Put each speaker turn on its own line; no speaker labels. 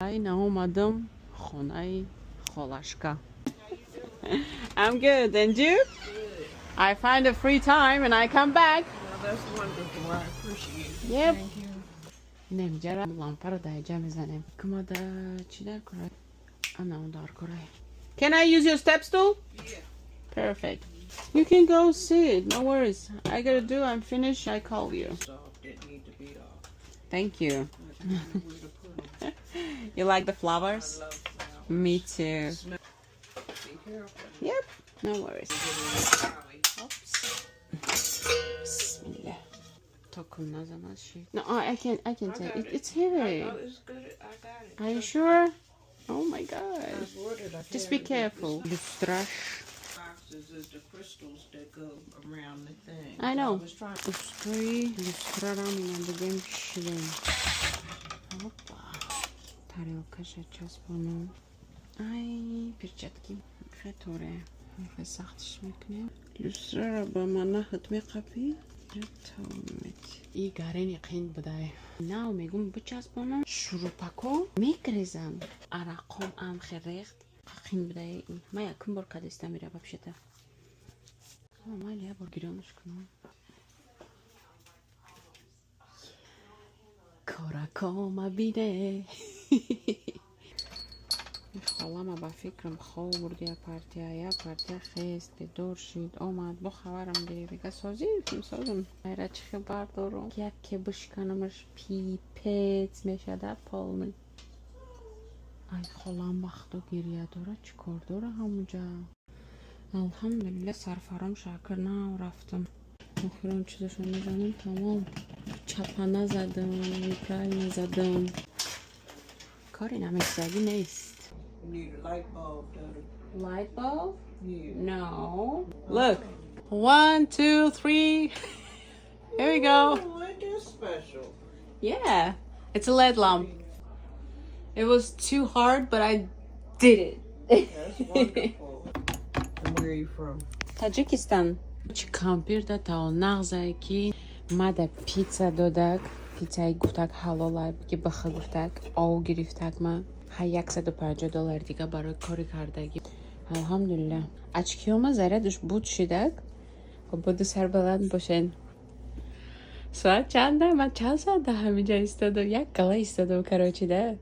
این اومدم خونه خالشکا. I'm good, and you? I find a free time and I come back.
Well, that's wonderful. I appreciate it.
Yep.
Thank you.
نمیجرم لامپا رو درجا میزنیم. کما در چی در کرای؟ آنا اون دار کرای. Can I use your step stool?
Yeah.
Perfect. You can go sit. No worries. I gotta do. I'm finished. I call you.
Soft that need to be off.
Thank you.
I don't know where to put 'em.
You like the flowers?
I love flowers.
Me too.
Be careful.
Yep. No worries.
Golly.
Oops. Bismillah. Tokum nazamaz şey. No, I can
I
take
got
it.
it.
It's heavy.
Oh, it's good. I got it.
Are you sure? Oh my
I
gosh.
ordered a
Just
heavy
be careful. Lustraş.
boxes is the crystals that go around the thing.
I know.
I was trying.
Lustrayı lustraram inandığım şdem. Hoppa. Тарелка же часпондм. Ай, перчатки. خطوره. میخوای سختش میکنیم. люстра رو با مناخت میقپی. ای گرین یقین بده. نه میگم بچسبونم. شروع پکو میگریزم. عرقم ام خریخت. قین بده. ما якумбор کدیسته میره بپشته. ما لیه بار گیرانش کنم. کارکام بیده. خالام با فکرم خورد یا پارتیا خیست به دور شد آمد با خبرم دیگه بگه سازم ایره چخه بردارم یک که بشکنمش پیپت میشه در پالمن ای خالام وقتو گریه داره چی کار داره همونجا الحمدلله سرفرام شکر نه رفتم آخران چیزشو میزنم تمام چپا نزدم ریپلای نزدم کاری نمیستگی نیست
You need a light bulb, Daddy.
light bulb?
Yeah.
No. Look. 1, 2, 3. Here we go.
Oh, ain't that special?
Yeah. It's a LED lamp. It was too hard, but I did it.
That's wonderful. And where are you from?
Tajikistan. Kampir da ta nagzay ki mada pizza dodak. Pizzay guftak halolay ki bakha guftak. Av giriftak ma. $150 دیگه برای کاری کردگی الحمدلله اچکیوما ذره دوش بود شدک و بودو سر بلند باشن ساعت چنده؟ من چند ساعت ده همینجا ایستادم یک گله ایستادم کراچی ده